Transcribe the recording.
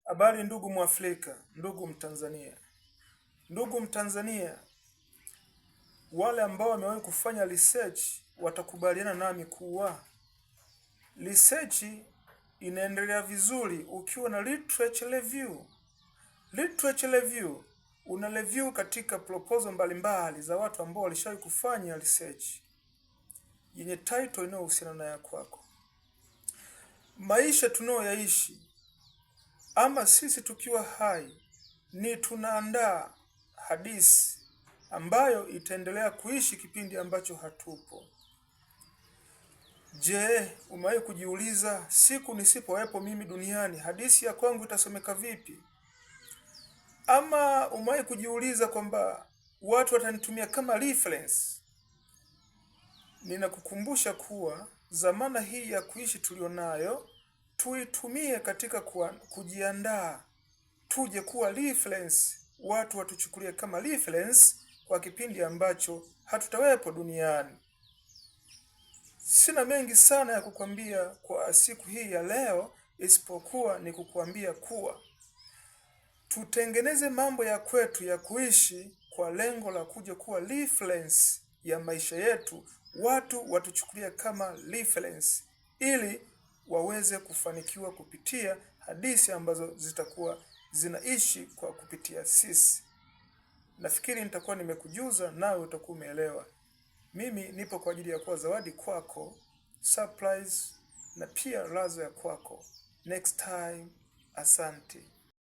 Habari ndugu Mwafrika, ndugu Mtanzania. Ndugu Mtanzania, wale ambao wamewahi kufanya research watakubaliana nami kuwa research inaendelea vizuri ukiwa na literature review. Literature review una review katika proposal mbalimbali za watu ambao walishawahi kufanya research yenye title inayohusiana na ya kwako. Maisha tunayoyaishi ama sisi tukiwa hai ni tunaandaa hadithi ambayo itaendelea kuishi kipindi ambacho hatupo. Je, umewahi kujiuliza siku nisipowepo mimi duniani hadithi ya kwangu itasomeka vipi? Ama umewahi kujiuliza kwamba watu watanitumia kama reference? Ninakukumbusha kuwa zamana hii ya kuishi tulionayo tuitumie katika kujiandaa, tuje kuwa reference, watu watuchukulie kama reference kwa kipindi ambacho hatutawepo duniani. Sina mengi sana ya kukwambia kwa siku hii ya leo, isipokuwa ni kukuambia kuwa tutengeneze mambo ya kwetu ya kuishi kwa lengo la kuja kuwa reference ya maisha yetu, watu watuchukulia kama reference ili waweze kufanikiwa kupitia hadithi ambazo zitakuwa zinaishi kwa kupitia sisi. Nafikiri nitakuwa nimekujuza nawe utakuwa umeelewa. Mimi nipo kwa ajili ya kuwa zawadi kwako, surprise na pia razo ya kwako. Next time, asante.